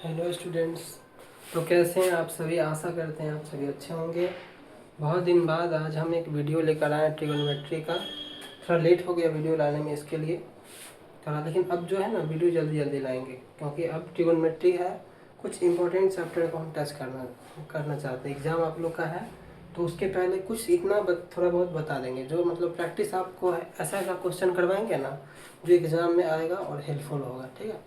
Hello students. तो कैसे हैं आप सभी? आशा करते हैं आप सभी अच्छे होंगे। बहुत दिन बाद आज हम एक वीडियो लेकर आए ट्रिगोनोमेट्री का। थोड़ा लेट हो गया वीडियो लाने में, इसके लिए थोड़ा, लेकिन अब जो है ना वीडियो जल्दी जल्दी लाएंगे, क्योंकि अब ट्रिगोनोमेट्री है, कुछ इंपॉर्टेंट चैप्टर को हम टच करना चाहते हैं। एग्ज़ाम आप लोग का है तो उसके पहले कुछ इतना थोड़ा बहुत बता देंगे, जो मतलब प्रैक्टिस आपको ऐसा ऐसा क्वेश्चन करवाएंगे ना जो एग्ज़ाम में आएगा और हेल्पफुल होगा। ठीक है,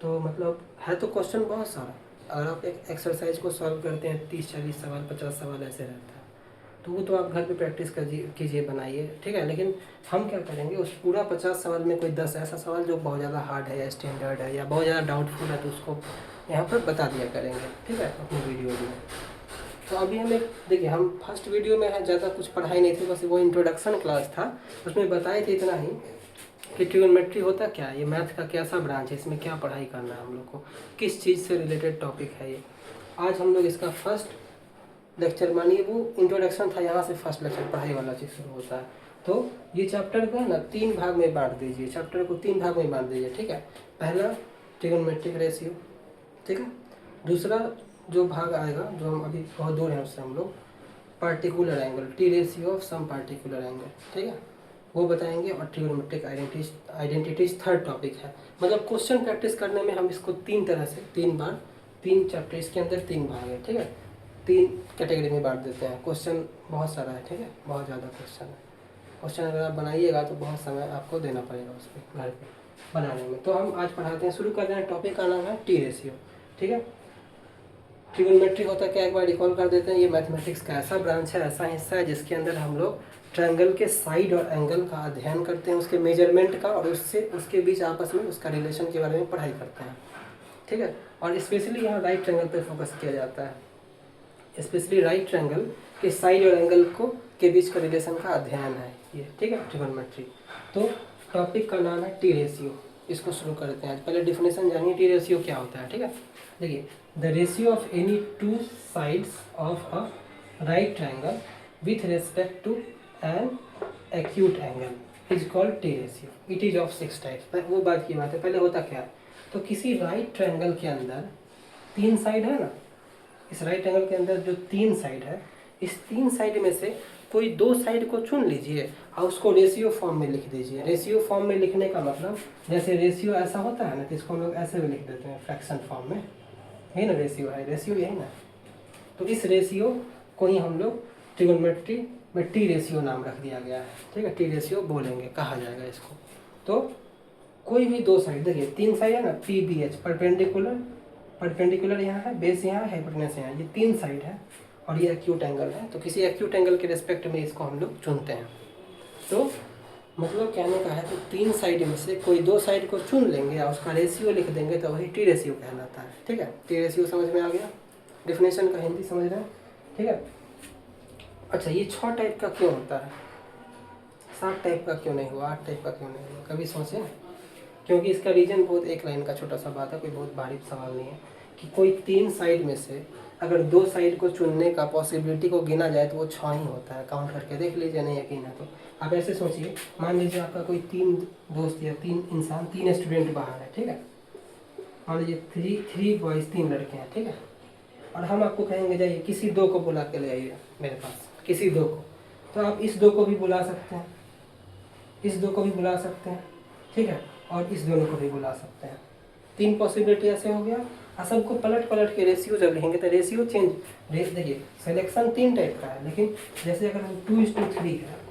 तो मतलब है तो क्वेश्चन बहुत सारा। अगर आप एक एक्सरसाइज को सॉल्व करते हैं 30-40 सवाल 50 सवाल ऐसे रहता है, तो वो तो आप घर पे प्रैक्टिस कीजिए, बनाइए। ठीक है, लेकिन हम क्या करेंगे, उस पूरा 50 सवाल में कोई 10 ऐसा सवाल जो बहुत ज़्यादा हार्ड है या स्टैंडर्ड है या बहुत ज़्यादा डाउटफुल है, तो उसको यहाँ पर बता दिया करेंगे। ठीक है, अपनी वीडियो में। तो अभी हम एक देखिए, हम फर्स्ट वीडियो में है ज़्यादा कुछ पढ़ाई नहीं थी, बस वो इंट्रोडक्शन क्लास था, उसमें बताए थे इतना ही कि ट्रिगोनोमेट्री होता क्या है, ये मैथ का कैसा ब्रांच है, इसमें क्या पढ़ाई करना है हम लोग को, किस चीज़ से रिलेटेड टॉपिक है ये। आज हम लोग इसका फर्स्ट लेक्चर, मानिए वो इंट्रोडक्शन था, यहाँ से फर्स्ट लेक्चर पढ़ाई वाला चीज़ शुरू होता है। तो ये चैप्टर को है ना 3 भाग में बांट दीजिए, चैप्टर को 3 भाग में बांट दीजिए। ठीक है, पहला ट्रिगोनोमेट्रिक रेशियो, ठीक है। दूसरा जो भाग आएगा, जो हम अभी बहुत दूर हैं उससे, हम लोग particular angle, T ratio of some particular angle, ठीक है, वो बताएंगे। और ट्रिगोनोमेट्रिक आइडेंटिटीज थर्ड टॉपिक है। मतलब क्वेश्चन प्रैक्टिस करने में हम इसको 3 तरह से 3 बार, 3 चैप्टर, इसके अंदर 3 भाग है। ठीक है, 3 कैटेगरी में बांट देते हैं। क्वेश्चन बहुत सारा है, ठीक है, बहुत ज़्यादा क्वेश्चन है। क्वेश्चन अगर आप बनाइएगा तो बहुत समय आपको देना पड़ेगा उसमें घर पे बनाने में। तो हम आज पढ़ाते हैं, शुरू कर रहे हैं। टॉपिक का नाम है टी रेशियो। ठीक है, ट्रिगोनोमेट्री होता है क्या, एक बार रिकॉल कर देते हैं। ये मैथमेटिक्स का ऐसा ब्रांच है, ऐसा हिस्सा है जिसके अंदर हम लोग ट्रायंगल के साइड और एंगल का अध्ययन करते हैं, उसके मेजरमेंट का, और उससे उसके बीच आपस में उसका रिलेशन के बारे में पढ़ाई करते हैं। ठीक है, और स्पेशली यहाँ राइट ट्रायंगल पे फोकस किया जाता है। स्पेशली राइट ट्रायंगल के साइड और एंगल को के बीच का रिलेशन का अध्ययन है ये। ठीक है, ट्रिगोनोमेट्री। तो टॉपिक का नाम है टी रेशियो। इसको शुरू करते हैं। पहले डिफिनेशन जानिए, टी रेशियो क्या होता है। ठीक है, देखिए, the ratio of any two sides of a right triangle with respect to an acute angle is called T ratio. It is of 6 types. वो बात की बात है, पहले होता क्या है, तो किसी राइट ट्रायंगल के अंदर 3 साइड है ना, इस राइट एंगल के अंदर जो 3 साइड है, इस 3 साइड में से कोई 2 साइड को चुन लीजिए और उसको रेशियो फॉर्म में लिख दीजिए। रेशियो फॉर्म में लिखने का मतलब, जैसे रेशियो ऐसा होता है ना, तो इसको हम लोग ऐसे भी लिख देते हैं, फ्रैक्शन फॉर्म में। यही ना रेशियो है, रेशियो यही ना। तो इस रेशियो को ही हम लोग ट्रिगोनोमेट्री में टी रेशियो नाम रख दिया गया है। ठीक है, टी रेशियो बोलेंगे, कहा जाएगा इसको। तो कोई भी 2 साइड, देखिए 3 साइड है ना, पी बी एच, परपेंडिकुलर यहाँ है, बेस यहाँ है, हाइपोटेनस यहाँ, ये 3 साइड है और ये एक्यूट एंगल है। तो किसी एक्यूट एंगल के रिस्पेक्ट में इसको हम लोग चुनते हैं। तो मतलब कहने का है कि 3 साइड में से कोई 2 साइड को चुन लेंगे और उसका रेशियो लिख देंगे, तो वही टी रेशियो कहलाता है। ठीक है, टी रेशियो समझ में आ गया, डिफिनेशन का हिंदी समझ रहे हैं। ठीक है, अच्छा, ये 6 टाइप का क्यों होता है, 7 टाइप का क्यों नहीं हुआ, 8 टाइप का क्यों नहीं हुआ, कभी सोचे? क्योंकि इसका रीजन बहुत एक लाइन का छोटा सा बात है, कोई बहुत भारी सवाल नहीं है, कि कोई 3 साइड में से अगर 2 साइड को चुनने का पॉसिबिलिटी को गिना जाए तो वो 6 ही होता है। काउंट करके देख लीजिए, नहीं यकीन है तो आप ऐसे सोचिए, मान लीजिए आपका कोई 3 दोस्त या 3 इंसान, 3 स्टूडेंट बाहर है। ठीक है, मान लीजिए 3 बॉयज़, 3 लड़के हैं। ठीक है, और हम आपको कहेंगे जाइए किसी 2 को बुला के ले आइए मेरे पास, किसी 2 को, तो आप इस 2 को भी बुला सकते हैं, इस 2 को भी बुला सकते हैं। ठीक है, और इस दोनों को भी बुला सकते हैं। 3 पॉसिबिलिटी ऐसे हो गया। और सबको पलट पलट के रेशियो जब लिखेंगे तो रेशियो चेंज, देखिए सिलेक्शन 3 टाइप का है, लेकिन जैसे अगर 2:3 है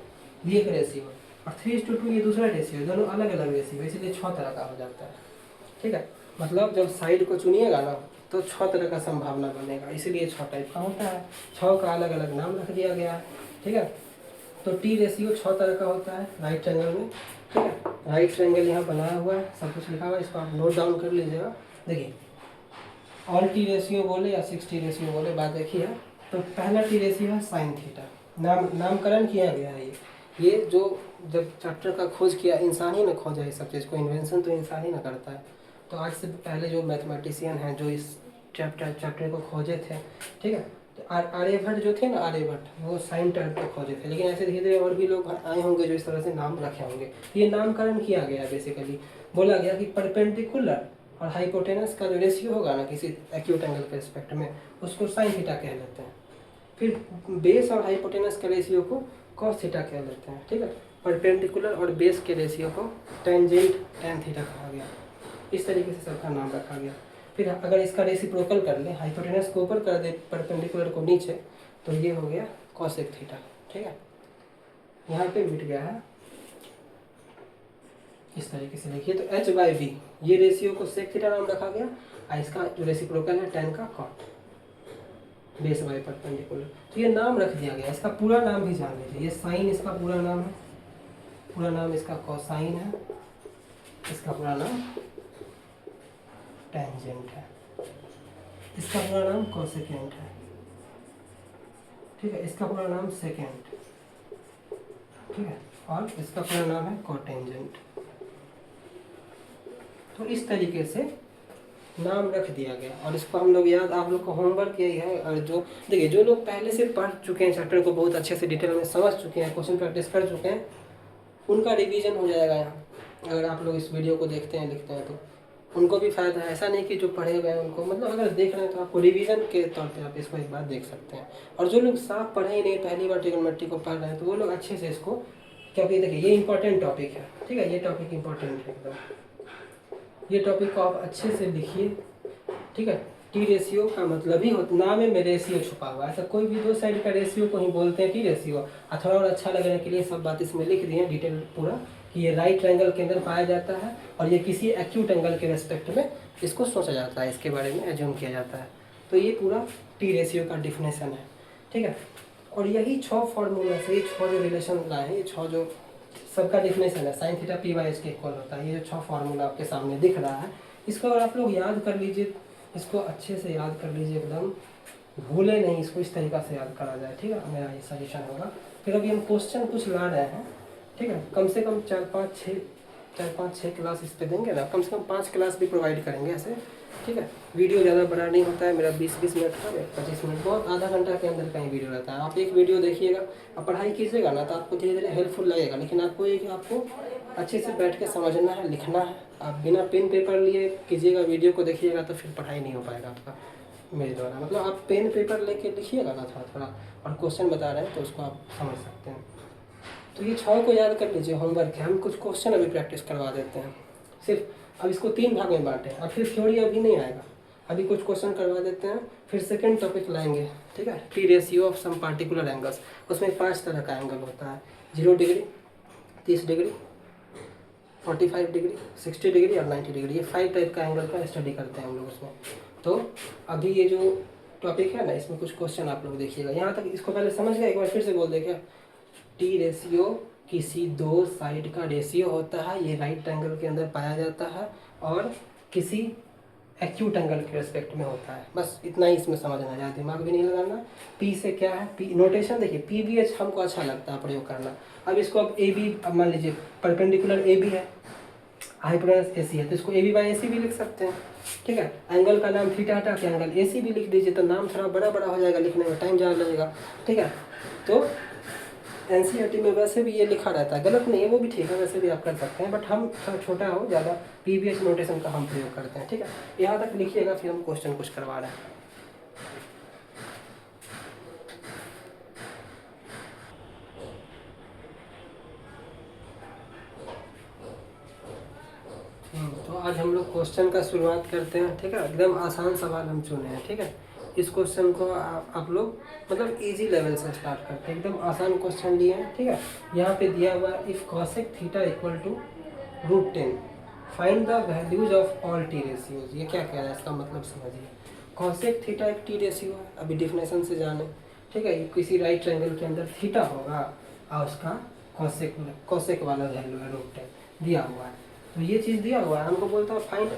ये एक रेशियो, और 3:2 ये दूसरा रेशियो है, दोनों अलग अलग रेशियो, इसलिए 6 तरह का हो जाता है। ठीक है, मतलब जब साइड को चुनिएगा ना तो 6 तरह का संभावना बनेगा, इसीलिए 6 टाइप का होता है। 6 का अलग अलग नाम रख दिया गया है। ठीक है, तो टी रेशियो 6 तरह का होता है राइट ट्रायंगल में। ठीक है, राइट ट्रायंगल यहाँ बनाया हुआ है, सब कुछ लिखा हुआ है, इसको आप नोट डाउन कर लीजिएगा। देखिए, ऑल टी रेशियो बोले या 6 टी रेशियो बोले, बात देखिए। तो पहला टी रेशियो है साइन थीटा, नामकरण किया गया है। ये जो जब चैप्टर का खोज किया, इंसान ही ना खोजा है सब चीज़ को, इन्वेंशन तो इंसान ही ना करता है। तो आज से पहले जो मैथमेटिशियन हैं जो इस चैप्टर को खोजे थे, ठीक है, तो आर्यभट्ट जो थे ना, आर्यभट्ट, वो साइन टर्म को खोजे थे। लेकिन ऐसे धीरे धीरे और भी लोग आए होंगे जो इस तरह से नाम रखे होंगे। ये नामकरण किया गया, बेसिकली बोला गया कि परपेंडिकुलर और हाइपोटेनस का जो रेशियो होगा ना किसी एक्यूट एंगल के रिस्पेक्ट में, उसको साइन थीटा कह लेते हैं। फिर बेस और हाइपोटेनस के रेशियो को कॉस थीटा कह लेते हैं, ठीक है। परपेंडिकुलर और बेस के रेशियो को टेंजेंट टैन थीटा कहा गया। इस तरीके से सबका नाम रखा गया। फिर अगर इसका रेसिप्रोकल कर ले, हाइपोटेनस को ऊपर कर दे, परपेंडिकुलर को नीचे, तो ये हो गया कॉसेक थीटा, ठीक है। यहाँ पे मिट गया है, इस तरीके से लिखिए। तो h/v ये रेशियो को सेक थीटा नाम रखा गया, और इसका जो रेसिप्रोकल है टैन का कॉट, बेस बाय परपेंडिकुलर। तो ये नाम रख दिया गया। इसका पूरा नाम भी जान लीजिए। ये साइन इसका पूरा नाम है, पूरा नाम इसका कोसाइन है, इसका पूरा नाम टेंजेंट है, इसका पूरा नाम कोसेकेंट है, ठीक है। इसका पूरा नाम सेकेंट, ठीक है, और इसका पूरा नाम है कोटेंजेंट। तो इस तरीके से नाम रख दिया गया, और इसको हम लोग याद, आप लोग को होमवर्क यही है। और जो देखिए, जो लोग पहले से पढ़ चुके हैं चैप्टर को, बहुत अच्छे से डिटेल में समझ चुके हैं, क्वेश्चन प्रैक्टिस कर चुके हैं, उनका रिवीजन हो जाएगा यहाँ। अगर आप लोग इस वीडियो को देखते हैं, लिखते हैं, तो उनको भी फ़ायदा है। ऐसा नहीं कि जो पढ़े हुए हैं उनको, मतलब अगर देख रहे हैं तो आपको रिवीजन के तौर पे आप इसको एक बार देख सकते हैं। और जो लोग साफ पढ़े ही नहीं, पहली बार ट्रिग्नोमेट्री को पढ़ रहे हैं, तो वो लोग अच्छे से इसको, क्योंकि देखिए ये इंपॉर्टेंट टॉपिक है, ठीक है। ये टॉपिक इंपॉर्टेंट है एकदम। ये टॉपिक को आप अच्छे से लिखिए, ठीक है। टी रेशियो का मतलब ही नाम में रेशियो छुपा हुआ है। ऐसा कोई भी दो साइड का रेशियो को ही बोलते हैं टी रेशियो। और थोड़ा और अच्छा लगने के लिए सब बात इसमें लिख दिए डिटेल पूरा, कि ये राइट एंगल के अंदर पाया जाता है, और ये किसी एक्यूट एंगल के रेस्पेक्ट में इसको सोचा जाता है, इसके बारे में एज्यूम किया जाता है। तो ये पूरा टी रेशियो का डिफिनेशन है, ठीक है। और यही 6 फॉर्मूला से, ये 6 जो रिलेशन लाए हैं, ये 6 जो सबका डिफिनेशन है, साइन थीटा p/h के इक्वल होता है। ये जो 6 फार्मूला आपके सामने दिख रहा है, इसको अगर आप लोग याद कर लीजिए, इसको अच्छे से याद कर लीजिए, एकदम भूले नहीं, इसको इस तरीक़ा से याद करा जाए, ठीक है। मेरा ये सजेशन होगा। फिर अभी हम क्वेश्चन कुछ ला रहे हैं, ठीक है। कम से कम 4-5-6 क्लास इस पे देंगे ना, कम से कम 5 क्लास भी प्रोवाइड करेंगे ऐसे, ठीक है। वीडियो ज़्यादा बड़ा नहीं होता है मेरा, 20-20 मिनट का, 25 मिनट, बहुत आधा घंटा के अंदर का ही वीडियो रहता है। आप एक वीडियो देखिएगा, आप पढ़ाई कीजिएगा ना, तो आपको धीरे धीरे हेल्पफुल लगेगा। लेकिन आपको ये कि आपको अच्छे से बैठ के समझना है, लिखना है। आप बिना पेन पेपर लिए कीजिएगा, वीडियो को देखिएगा, तो फिर पढ़ाई नहीं हो पाएगा आपका मेरे द्वारा। मतलब आप पेन पेपर लेके लिखिएगा ना थोड़ा थोड़ा, और क्वेश्चन बता रहे हैं तो उसको आप समझ सकते हैं। तो ये 6 को याद कर लीजिए, होमवर्क है। हम कुछ क्वेश्चन अभी प्रैक्टिस करवा देते हैं सिर्फ। अब इसको 3 भाग में बांटे, और फिर थ्योरी अभी नहीं आएगा, अभी कुछ क्वेश्चन करवा देते हैं, फिर सेकंड टॉपिक लाएंगे, ठीक है। T ratio of some particular angles. उसमें 5 तरह का एंगल होता है, 0 डिग्री, 30 डिग्री, 45 डिग्री, 60 डिग्री और 90 डिग्री। ये 5 टाइप का एंगल का स्टडी करते हैं हम लोग उसमें। तो अभी ये जो टॉपिक है ना, इसमें कुछ क्वेश्चन आप लोग देखिएगा। यहाँ तक इसको पहले समझ गए, एक बार फिर से बोल दे क्या। टी रेशियो किसी 2 साइड का रेशियो होता है, ये राइट एंगल के अंदर पाया जाता है, और किसी एक्यूट एंगल के रेस्पेक्ट में होता है। बस इतना ही इसमें समझना है, ज़्यादा दिमाग भी नहीं लगाना। पी से क्या है, पी नोटेशन देखिए, p/h हमको अच्छा लगता है प्रयोग करना। अब इसको अब ए बी, अब मान लीजिए परपेंडिकुलर ए बी है, हाइपोटेनस AC है, तो इसको AB/AC भी लिख सकते हैं, ठीक है। एंगल का नाम थीटा हटा के एंगल AC भी लिख दीजिए, तो नाम थोड़ा बड़ा बड़ा हो जाएगा, लिखने में टाइम ज़्यादा लगेगा, ठीक है। तो NCERT में वैसे भी ये लिखा रहता है, गलत नहीं है, वो भी ठीक है, वैसे भी आप कर सकते हैं, बट हम थोड़ा छोटा हो ज़्यादा, p/h नोटेशन का हम प्रयोग करते हैं, ठीक है। यहाँ तक लिखिएगा, फिर हम क्वेश्चन कुछ करवा रहे हैं। तो आज हम लोग क्वेश्चन का शुरुआत करते हैं, ठीक है। एकदम आसान सवाल हम चुने हैं, ठीक है। इस क्वेश्चन को आप लोग मतलब इजी लेवल से स्टार्ट करते हैं, एकदम आसान क्वेश्चन लिए हैं, ठीक है। यहाँ पे दिया हुआ if cosec theta equal to √10 find the values of all T ratios. ये क्या कह रहा है, इसका मतलब समझिए। कॉसेक थीटा एक टी रेशियो है, अभी डिफिनेशन से जाने, ठीक है। किसी राइट ट्रायंगल के अंदर थीटा होगा, और उसका कॉसेक वाला वैल्यू है √10 दिया हुआ है। तो ये चीज़ दिया हुआ है, हमको बोलता है find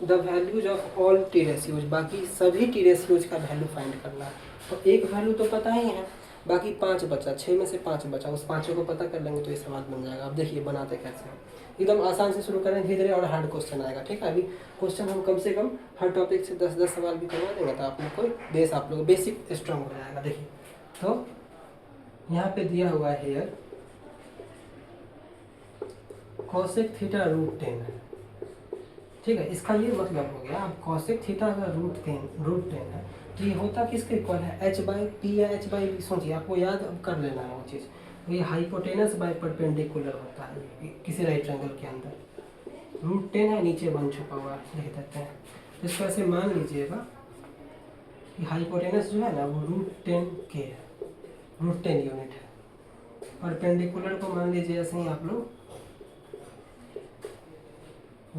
the values of all T ratios, बाकी सभी टी रेशियोज का वैल्यू फाइंड करना है। तो एक वैल्यू तो पता ही है, बाकी 5 बचा, 6 में से 5 बचा, उस 5 को पता कर लेंगे तो ये सवाल बन जाएगा। अब देखिए बनाते कैसे हैं, एकदम आसान से शुरू करें, धीरे धीरे और हार्ड क्वेश्चन आएगा, ठीक है। अभी क्वेश्चन हम कम से कम हर टॉपिक से 10-10 सवाल भी करवा देंगे, तो आप लोग को बेस, आप लोग बेसिक स्ट्रॉन्ग हो जाएगा। देखिए तो यहाँ पे दिया हुआ है हेयर कॉसेक थीटा √10 है, ठीक है, इसका ये मतलब हो गया। अब कॉसेक थीटा अगर रूट टेन है तो ये होता किसके इक्वल है, एच बाई पी या एच बाई बी। सोचिए, आपको याद अब कर लेना है वो चीज़। तो ये हाइपोटेनस बाई परपेंडिकुलर होता है किसी राइट ट्रायंगल के अंदर। रूट टेन है, नीचे 1 छुपा हुआ है, लिख देते हैं। तो इसको ऐसे मान लीजिएगा कि हाइपोटेनस जो है ना वो रूट 10 के है, रूट 10 यूनिट है। परपेंडिकुलर को मान लीजिए ऐसे ही आप लोग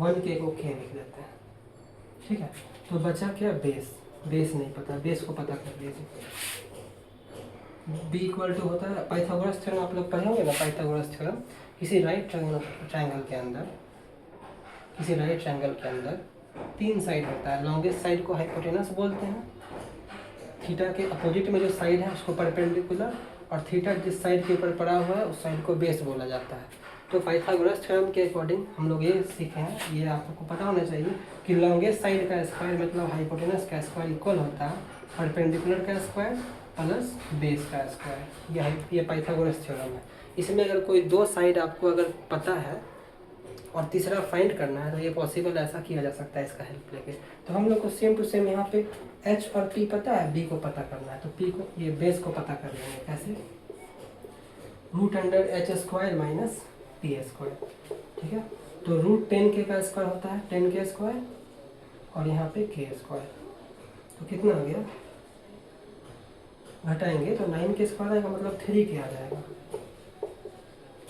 1 के को के लिख देते हैं। ठीक है, तो बचा क्या, बेस। बेस नहीं पता, बेस को पता कर लीजिए। बी इक्वल टू होता है पाइथागोरस थ्योरम, आप लोग पढ़े होंगे ना पाइथागोरस थ्योरम। किसी राइट ट्रायंगल के अंदर, किसी राइट ट्रायंगल के अंदर 3 साइड होता है। लॉन्गेस्ट साइड को हाइपोटेनस बोलते हैं, थीटा के अपोजिट में जो साइड है उसको परपेंडिकुलर, और थीटा जिस साइड के ऊपर पड़ा हुआ है उस साइड को बेस बोला जाता है। तो पाइथागोरस थ्योरम के अकॉर्डिंग हम लोग ये सीखे हैं, ये आपको पता होना चाहिए कि लॉन्गेस्ट साइड का स्क्वायर मतलब हाइपोटेनस का स्क्वायर इक्वल होता है परपेंडिकुलर का स्क्वायर प्लस बेस का स्क्वायर। ये पाइथागोरस थ्योरम है। इसमें अगर कोई 2 साइड आपको अगर पता है और तीसरा फाइंड करना है तो ये पॉसिबल, ऐसा किया जा सकता है इसका हेल्प लेके। तो हम लोग को सेम टू सेम यहाँ पे एच और पी पता है, बी को पता करना है। तो पी को, ये बेस को पता कर लेंगे कैसे, root under H square minus P square. ठीक है, तो रूट 10 के का स्क्वायर होता है 10 के स्क्वायर, और यहाँ पे के स्क्वायर। तो कितना आ गया, घटाएंगे तो 9 के स्क्वायर आएगा, मतलब 3 के आ जाएगा।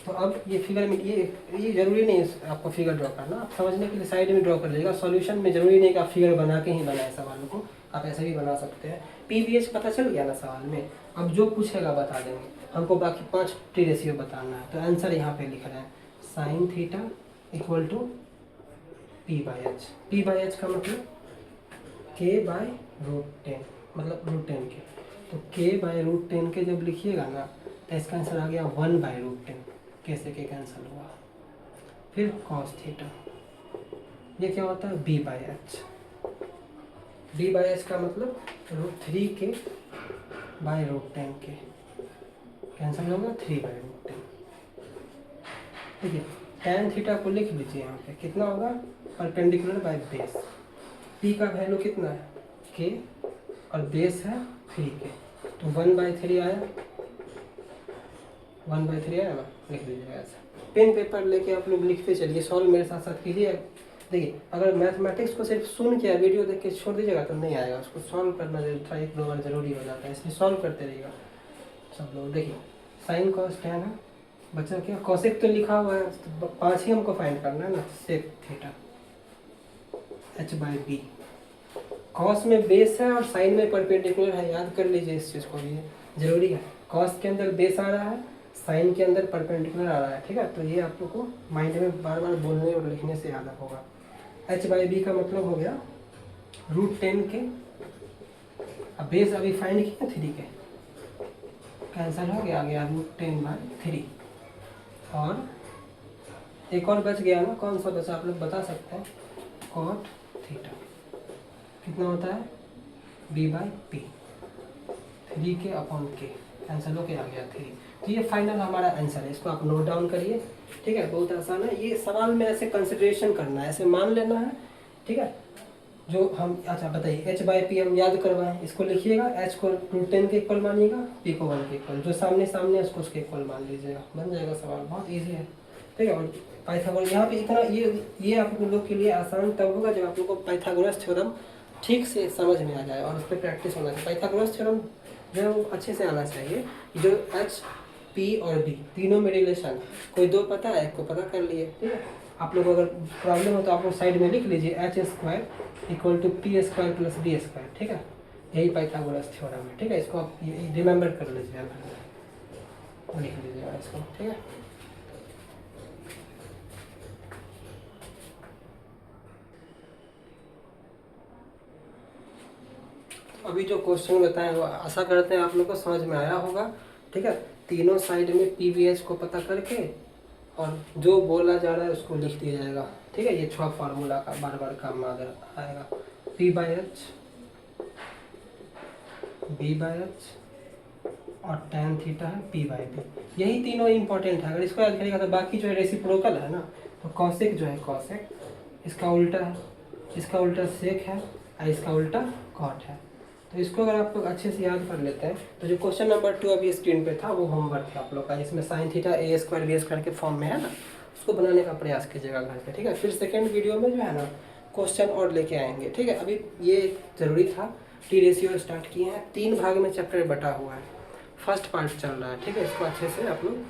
तो अब ये फिगर में ये जरूरी नहीं है आपको फिगर ड्रॉ करना, आप समझने के लिए साइड में ड्रॉ कर लीजिएगा। सॉल्यूशन में जरूरी नहीं कि आप फिगर बना के ही बनाए सवाल को, आप ऐसे भी बना सकते हैं। पीवीएच पता चल गया ना सवाल में, अब जो पूछेगा बता देंगे। हमको बाकी 5 टी रेशियो बताना है, तो आंसर यहाँ पे लिख रहे हैं sine theta equal to P by H. P by H का मतलब के बाई रूट 10, मतलब रूट 10 के। तो के बाई रूट 10 के जब लिखिएगा ना तो इसका आंसर आ गया 1 बाई रूट 10। कैसे के कैंसिल हुआ। फिर कॉस थीटा, ये क्या होता है, B by H. B by H का मतलब रूट 3 के बाई रूट 10 के, कैंसिल होगा 3 बाई रूट 10। ठीक है, tan थीटा को लिख लीजिए यहाँ पे, कितना होगा, परपेंडिकुलर बाई बेस। पी का वैल्यू कितना है, के, और बेस है 3 के, तो 1/3 आया, 1/3 आया ना, लिख दीजिएगा ऐसा। पेन पेपर लेके आप लोग लिखते चलिए, सॉल्व मेरे साथ साथ कीजिए। देखिए, अगर मैथमेटिक्स को सिर्फ सुन के या वीडियो देख के छोड़ दीजिएगा तो नहीं आएगा, उसको सॉल्व करना थोड़ा 1-2 बार जरूरी हो जाता है, इसलिए सॉल्व करते रहिएगा सब लोग। देखिए, साइन कॉस टैन है, बचा क्या, कॉसेक तो लिखा हुआ है, तो 5 ही हमको फाइंड करना है ना, sec theta H by B. Cos में बेस है और साइन में परपेंडिकुलर है, याद कर लीजिए इस चीज़ को, ये जरूरी है। कॉस के अंदर बेस आ रहा है, साइन के अंदर परपेंडिकुलर आ रहा है। ठीक है, तो ये आप लोग को माइंड में बार बार बोलने और लिखने से याद होगा। एच बाई बी का मतलब हो गया रूट 10 के, अब बेस अभी फाइंड किया 3 के, कैंसिल हो गया, आ गया रूट 10/3। और एक और बच गया ना, कौन सा बचा आप लोग बता सकते हैं, कॉट थीटा कितना होता है, बी बाई पी, 3 के अपॉन के, कैंसिल हो के आ गया 3। तो ये फाइनल हमारा आंसर है, इसको आप नोट डाउन करिए। ठीक है, बहुत आसान है, ये सवाल में ऐसे कंसिडरेशन करना है, ऐसे मान लेना है। ठीक है, जो हम, अच्छा बताइए, एच बाई पी हम याद करवाएं, इसको लिखिएगा, एच को रूट 10 के इक्वल मानिएगा, पी को 1 के इक्वल, जो सामने सामने है उसको उसके इक्वल मान लीजिएगा, बन जाएगा सवाल, बहुत ईजी है। ठीक है, और पाइथागोरस यहाँ पे इतना, ये आप लोग के लिए आसान तब होगा जब आप लोग को पाइथागोरस थ्योरम ठीक से समझ में आ जाए और उस पर प्रैक्टिस होना चाहिए। पाइथागोरस थ्योरम जो अच्छे से आना चाहिए, जो एच पी और बी तीनों में रिलेशन, कोई 2 पता है, एक को पता कर लिए। ठीक है, आप लोग अगर प्रॉब्लम हो तो आप लोग साइड में लिख लीजिए H square equal to P square plus D square. ठीक है, यही पाइथागोरस थ्योरम है। ठीक है, इसको आप रिमेंबर कर लीजिए, लिख लीजिएगा इसको। ठीक है, अभी जो क्वेश्चन बताए वो आशा करते हैं आप लोग को समझ में आया होगा। ठीक है, तीनों साइड में पीवीएच को पता करके और जो बोला जा रहा है उसको लिख दिया जाएगा। ठीक है, ये 6 फार्मूला का बार बार काम आएगा, P by H, B by H और tan थीटा है पी बाई बी, यही तीनों इंपॉर्टेंट है। अगर इसको याद करेगा तो बाकी जो है रेसिप्रोकल है ना, तो कॉसेक जो है, कॉसेक इसका उल्टा है, इसका उल्टा सेक है और इसका उल्टा कॉट है। तो इसको अगर आप लोग अच्छे से याद कर लेते हैं तो जो क्वेश्चन नंबर 2 अभी स्क्रीन पे था वो होमवर्क था आप लोग का, इसमें साइन थीटा ए स्क्वायर बी स्क्वायर के फॉर्म में है ना, उसको बनाने का प्रयास कीजिएगा घर पे, ठीक है। फिर सेकेंड वीडियो में जो है ना क्वेश्चन और लेके आएंगे, ठीक है। अभी ये ज़रूरी था, टी रेशियो स्टार्ट किए हैं, 3 भाग में चैप्टर बटा हुआ है, फर्स्ट पार्ट चल रहा है, ठीक है। इसको अच्छे से आप लोग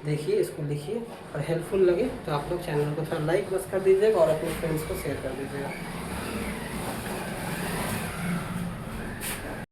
देखिए, इसको लिखिए और हेल्पफुल लगे तो आप लोग चैनल को थोड़ा लाइक बस कर दीजिएगा और अपने फ्रेंड्स को शेयर कर दीजिएगा।